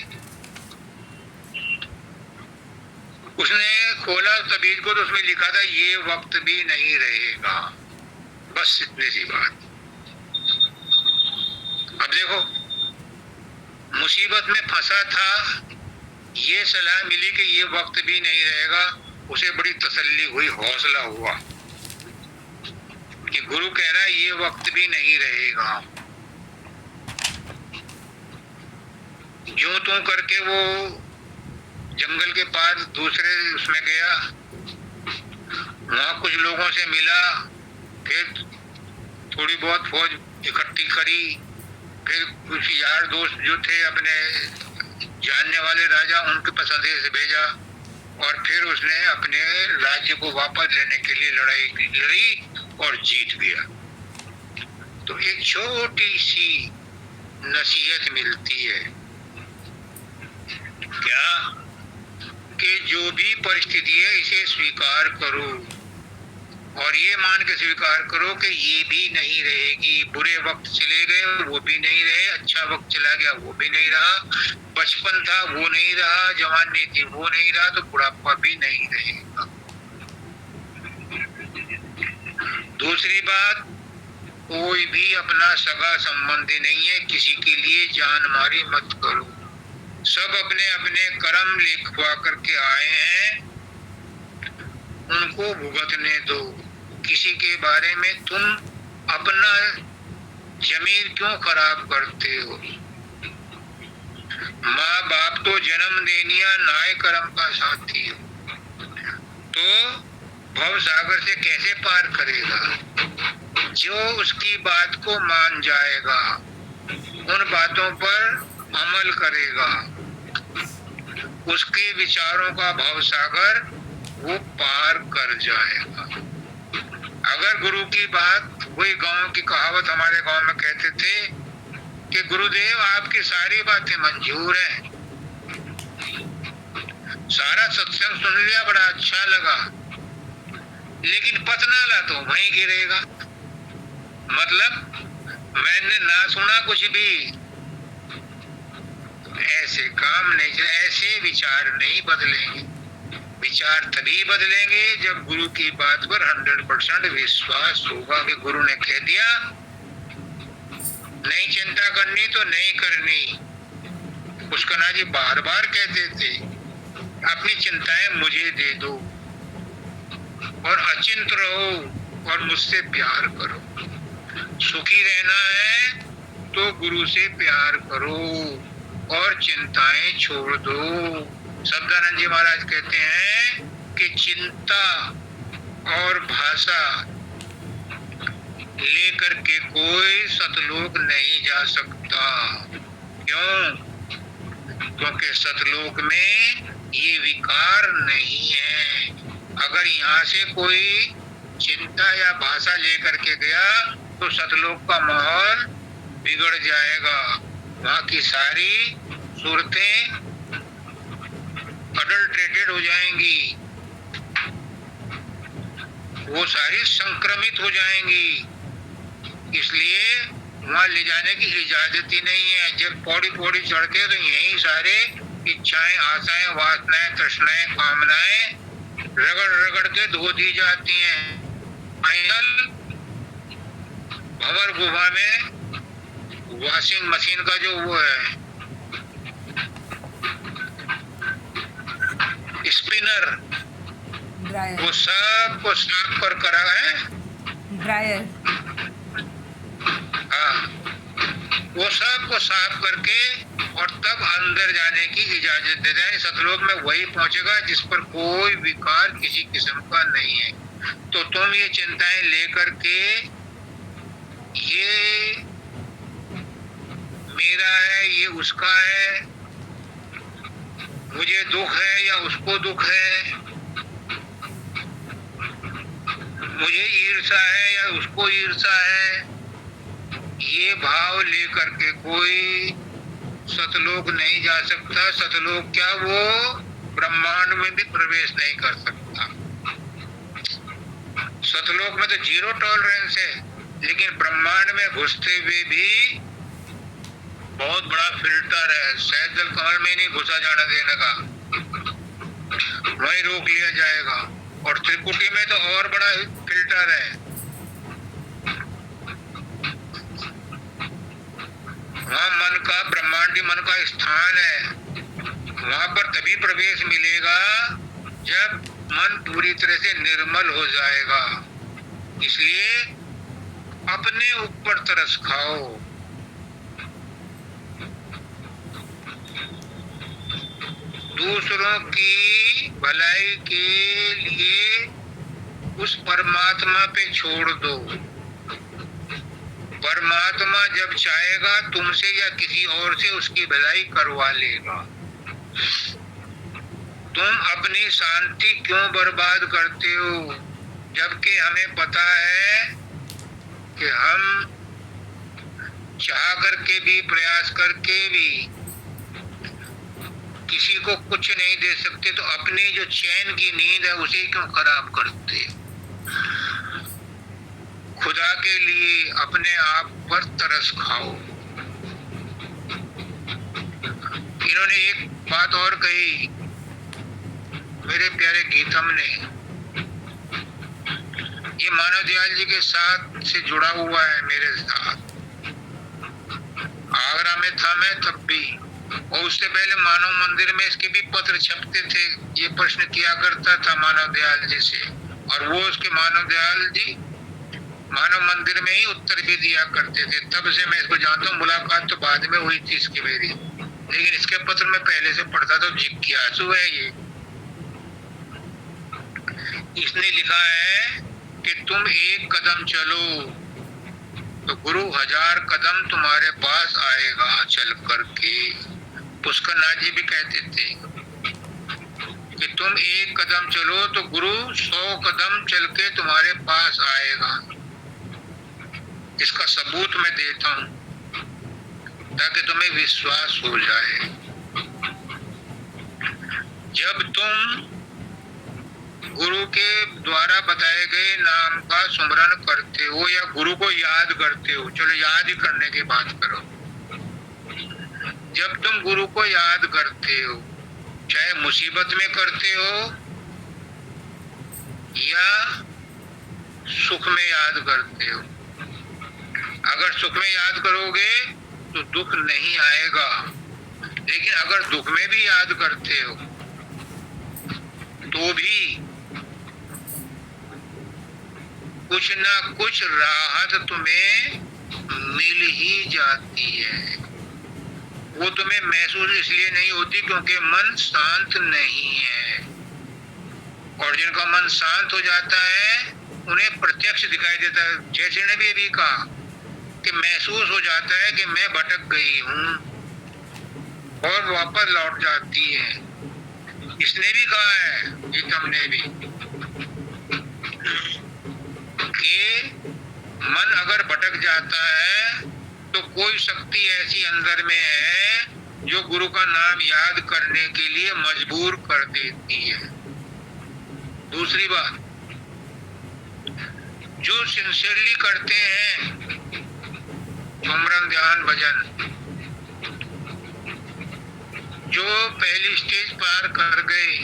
उसने खोला तबीज को तो उसमें लिखा था ये वक्त भी नहीं रहेगा, बस इतनी सी बात। अब देखो, मुसीबत में फंसा था, ये सलाह मिली कि ये वक्त भी नहीं रहेगा, उसे बड़ी तसल्ली हुई, हौसला हुआ कि गुरु कह रहा है ये वक्त भी नहीं रहेगा। यूं तू करके वो जंगल के पार दूसरे उसमें गया, वहां कुछ लोगों से मिला, फिर थोड़ी बहुत फौज इकट्ठी करी, फिर कुछ यार दोस्त जो थे अपने जानने वाले राजा, उनके पसंदे से भेजा, और फिर उसने अपने राज्य को वापस लेने के लिए लड़ाई लड़ी और जीत गया। तो एक छोटी सी नसीहत मिलती है, क्या? कि जो भी परिस्थिति है इसे स्वीकार करो और ये मान के स्वीकार करो कि ये भी नहीं रहेगी। बुरे वक्त चले गए वो भी नहीं रहे, अच्छा वक्त चला गया वो भी नहीं रहा, बचपन था वो नहीं रहा, जवानी थी वो नहीं रहा, तो बुढ़ापा भी नहीं रहेगा। दूसरी बात, कोई भी अपना सगा संबंधी नहीं है, किसी के लिए जान मारी मत करो। सब अपने अपने कर्म लिखवा करके आए हैं, उनको भुगतने दो। किसी के बारे में तुम अपना जमीर क्यों खराब करते हो? माँ बाप तो जन्म देनिया नाय कर्म का साथी हो, तो भव सागर से कैसे पार करेगा? जो उसकी बात को मान जाएगा, उन बातों पर अमल करेगा, उसके विचारों का भव सागर वो पार कर जाएगा। अगर गुरु की बात, वही गांव की कहावत हमारे गांव में कहते थे कि गुरुदेव आपकी सारी बातें मंजूर हैं, सारा सत्संग सुन लिया, बड़ा अच्छा लगा, लेकिन पतनाला तो वहीं गिरेगा। मतलब मैंने ना सुना कुछ भी। ऐसे काम नहीं, ऐसे विचार नहीं बदलेंगे। विचार तभी बदलेंगे जब गुरु की बात पर 100% विश्वास होगा कि गुरु ने कह दिया नहीं चिंता करनी तो नहीं करनी। पुष्कना जी बार बार कहते थे अपनी चिंताएं मुझे दे दो और अचिंत रहो और मुझसे प्यार करो। सुखी रहना है तो गुरु से प्यार करो और चिंताएं छोड़ दो। सदानंद जी महाराज कहते हैं कि चिंता और भाषा लेकर के कोई सतलोक नहीं जा सकता। क्यों? क्योंकि सतलोक में ये विकार नहीं है। अगर यहाँ से कोई चिंता या भाषा लेकर के गया तो सतलोक का माहौल बिगड़ जाएगा। वहाँ की सारी सूरतें अडल्ट्रेटेड हो जाएंगी, वो सारी संक्रमित हो जाएंगी। इसलिए वहां ले जाने की इजाजत ही नहीं है। जब पौड़ी पौड़ी चढ़ के तो यही सारे इच्छाएं, आशाएं, वासनाएं, तृष्णाएं, कामनाएं रगड़ रगड़ के धो दी जाती हैं। फाइनल भंवर गुफा में वॉशिंग मशीन का जो वो है स्पिनर, वो सब को साफ कर करा है, ड्रायर, हाँ, वो सब को साफ करके और तब अंदर जाने की इजाजत दे दें। सतलोक में वही पहुंचेगा जिस पर कोई विकार किसी किस्म का नहीं है। तो तुम ये चिंताएं लेकर के ये मेरा है, ये उसका है, मुझे दुख है या उसको दुख है, मुझे ईर्षा है या उसको ईर्षा है, ये भाव लेकर के कोई सतलोक नहीं जा सकता। सतलोक क्या, वो ब्रह्मांड में भी प्रवेश नहीं कर सकता। सतलोक में तो 0 टॉलरेंस है, लेकिन ब्रह्मांड में घुसते हुए भी बहुत बड़ा फिल्टर है। शायद जल कमल में नहीं घुसा जाना देने का, वहीं रोक लिया जाएगा। और त्रिकुटी में तो और बड़ा फिल्टर है, वहां मन का, ब्रह्मांडी मन का स्थान है। वहां पर तभी प्रवेश मिलेगा जब मन पूरी तरह से निर्मल हो जाएगा। इसलिए अपने ऊपर तरस खाओ, दूसरों की भलाई के लिए उस परमात्मा पे छोड़ दो। परमात्मा जब चाहेगा तुमसे या किसी और से उसकी भलाई करवा लेगा। तुम अपनी शांति क्यों बर्बाद करते हो, जबकि हमें पता है कि हम चाह करके भी, प्रयास करके भी किसी को कुछ नहीं दे सकते, तो अपनी जो चैन की नींद है उसे क्यों खराब करते? खुदा के लिए अपने आप पर तरस खाओ। इन्होंने एक बात और कही मेरे प्यारे गीतम ने, ये मानव दयाल जी के साथ से जुड़ा हुआ है मेरे साथ। आगरा में था मैं तब भी, और उससे पहले मानव मंदिर में इसके भी पत्र छपते थे। ये प्रश्न किया करता था मानव दयाल जी से, और वो उसके मानव दयाल जी मानव मंदिर में ही उत्तर भी दिया करते थे। तब से मैं इसको जानता हूँ। मुलाकात तो बाद में हुई थी इसकी मेरी, लेकिन इसके पत्र में पहले से पढ़ता था। जिज्ञासु है ये। इसने लिखा है कि तुम एक कदम चलो तो गुरु 1000 कदम तुम्हारे पास आएगा चल करके। पुष्कर नाथ जी भी कहते थे कि तुम एक कदम चलो तो गुरु 100 कदम चल के तुम्हारे पास आएगा। इसका सबूत मैं देता हूं ताकि तुम्हें विश्वास हो जाए। जब तुम गुरु के द्वारा बताए गए नाम का सुमरन करते हो या गुरु को याद करते हो, चलो याद ही करने की बात करो। जब तुम गुरु को याद करते हो, चाहे मुसीबत में करते हो या सुख में याद करते हो, अगर सुख में याद करोगे तो दुख नहीं आएगा, लेकिन अगर दुख में भी याद करते हो तो भी कुछ ना कुछ राहत तुम्हें मिल ही जाती है। वो तुम्हें महसूस इसलिए नहीं होती क्योंकि मन शांत नहीं है, और जिनका मन शांत हो जाता है उन्हें प्रत्यक्ष दिखाई देता है। जैसे ने भी अभी कहा कि महसूस हो जाता है कि मैं भटक गई हूं, और वापस लौट जाती है। इसने भी कहा है, गीतम ने भी, कि मन अगर भटक जाता है तो कोई शक्ति ऐसी अंदर में है जो गुरु का नाम याद करने के लिए मजबूर कर देती है। दूसरी बात, जो सिंसियरली करते हैं सुमरन ध्यान भजन, जो पहली स्टेज पार कर गए,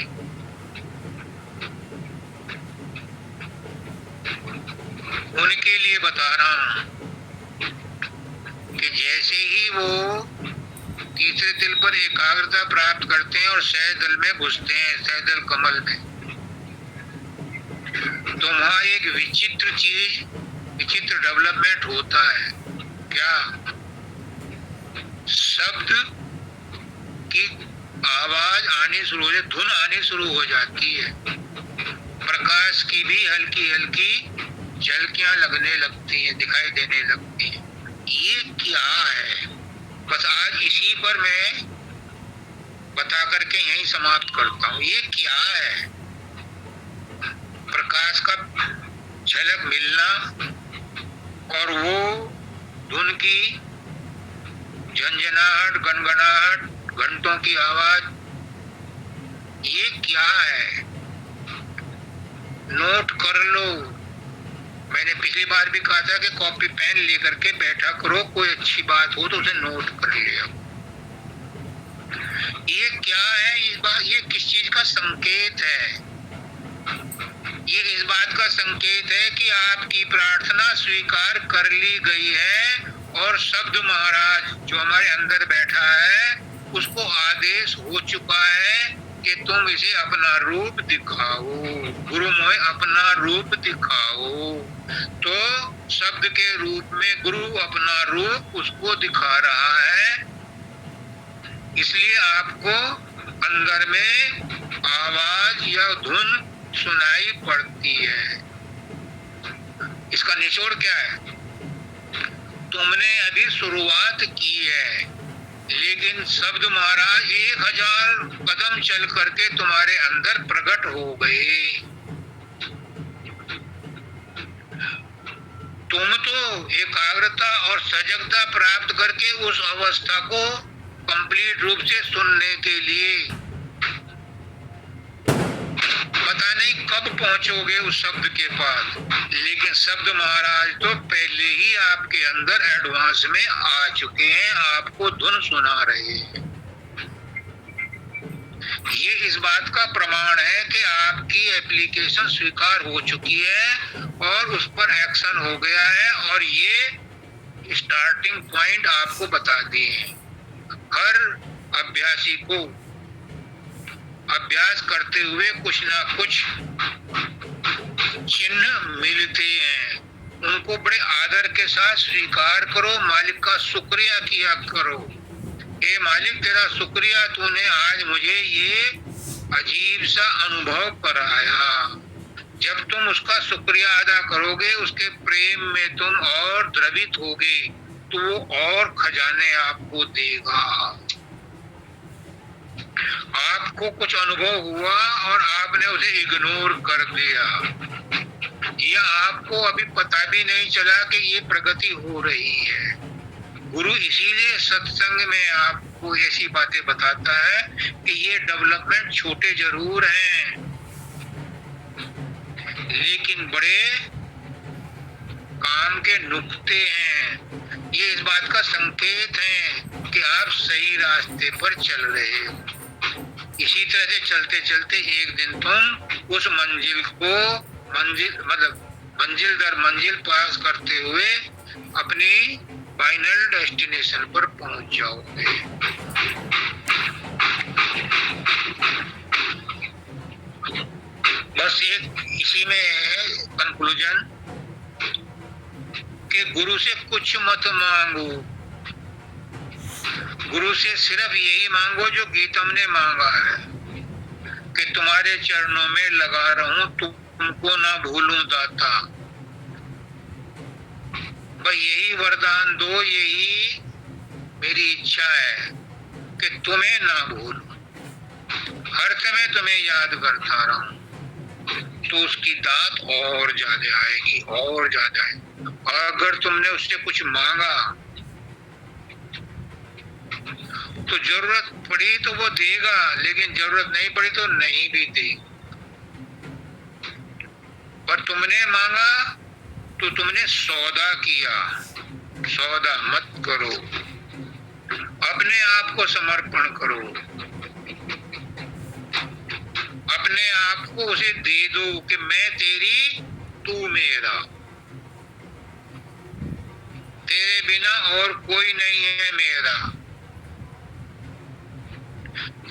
उनके लिए बता रहा हूं कि जैसे ही वो तीसरे दिल पर एकाग्रता प्राप्त करते हैं और सहदल में घुसते हैं, सहदल कमल में, तो वहां एक विचित्र चीज, विचित्र डेवलपमेंट होता है। क्या? शब्द की आवाज आनी शुरू हो जाती, धुन आनी शुरू हो जाती है। प्रकाश की भी हल्की हल्की झलकियां लगने लगती हैं, दिखाई देने लगती हैं। ये क्या है? बस आज इसी पर मैं बता करके यहीं समाप्त करता हूं। ये क्या है? प्रकाश का झलक मिलना और वो धुन की झंझनाहट, गनगनाहट, घंटों की आवाज, ये क्या है? नोट कर लो। मैंने पिछली बार भी कहा था कि कॉपी पेन लेकर के बैठा करो, कोई अच्छी बात हो तो उसे नोट कर लिया। ये क्या है? इस बात, ये किस चीज का संकेत है? ये इस बात का संकेत है कि आपकी प्रार्थना स्वीकार कर ली गई है, और शब्द महाराज जो हमारे अंदर बैठा है उसको आदेश हो चुका है कि तुम इसे अपना रूप दिखाओ, गुरु मोहे अपना रूप दिखाओ। तो शब्द के रूप में गुरु अपना रूप उसको दिखा रहा है, इसलिए आपको अंदर में आवाज या धुन सुनाई पड़ती है। इसका निचोड़ क्या है? तुमने अभी शुरुआत की है, लेकिन शब्द महाराज 1000 कदम चल करके तुम्हारे अंदर प्रकट हो गए। तुम तो एकाग्रता और सजगता प्राप्त करके उस अवस्था को कंप्लीट रूप से सुनने के लिए। पता नहीं कब पहुंचोगे उस शब्द के पास, लेकिन शब्द महाराज तो पहले ही आपके अंदर एडवांस में आ चुके हैं, आपको धुन सुना रहे हैं। ये इस बात का प्रमाण है कि आपकी एप्लीकेशन स्वीकार हो चुकी है और उस पर एक्शन हो गया है, और ये स्टार्टिंग पॉइंट आपको बता दिए हैं। हर अभ्यासी को अभ्यास करते हुए कुछ ना कुछ चिन्ह मिलते हैं, उनको बड़े आदर के साथ स्वीकार करो, मालिक का शुक्रिया किया करो। हे मालिक, तेरा शुक्रिया, तूने आज मुझे ये अजीब सा अनुभव कराया। जब तुम उसका शुक्रिया अदा करोगे, उसके प्रेम में तुम और द्रवित होगे, तो वो और खजाने आपको देगा। आपको कुछ अनुभव हुआ और आपने उसे इग्नोर कर दिया, या आपको अभी पता भी नहीं चला कि ये प्रगति हो रही है। गुरु इसीलिए सत्संग में आपको ऐसी बातें बताता है कि ये डेवलपमेंट छोटे जरूर हैं, लेकिन बड़े काम के नुक्ते हैं। ये इस बात का संकेत है कि आप सही रास्ते पर चल रहे हो। इसी तरह से चलते चलते एक दिन तुम उस मंजिल दर मंजिल पास करते हुए अपनी फाइनल डेस्टिनेशन पर पहुंच जाओगे। बस एक इसी में कंक्लूजन कि गुरु से कुछ मत मांगो, गुरु से सिर्फ यही मांगो जो गीतम ने मांगा है कि तुम्हारे चरणों में लगा रहूं, तुमको ना भूलूं दाता। बस यही वरदान दो, यही मेरी इच्छा है कि तुम्हें ना भूलूं, हर समय तुम्हें याद करता रहूं, तो उसकी दात और ज्यादा आएगी, और ज्यादा आएगी। अगर तुमने उससे कुछ मांगा तो जरूरत पड़ी तो वो देगा, लेकिन जरूरत नहीं पड़ी तो नहीं भी देगा। पर तुमने मांगा तो तुमने सौदा किया। सौदा मत करो, अपने आप को समर्पण करो, अपने आप को उसे दे दो कि मैं तेरी, तू मेरा, तेरे बिना और कोई नहीं है मेरा।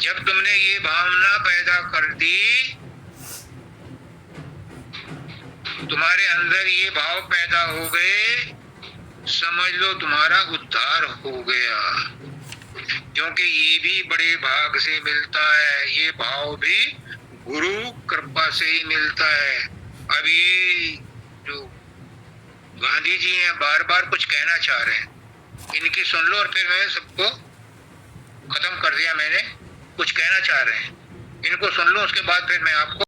जब तुमने ये भावना पैदा कर दी, तुम्हारे अंदर ये भाव पैदा हो गए, समझ लो तुम्हारा उद्धार हो गया। क्योंकि ये भी बड़े भाग से मिलता है, ये भाव भी गुरु कृपा से ही मिलता है। अब ये जो गांधी जी हैं बार बार कुछ कहना चाह रहे हैं, इनकी सुन लो, और फिर मैं सबको खत्म कर दिया मैंने। कुछ कहना चाह रहे हैं, इनको सुन लो, उसके बाद फिर मैं आपको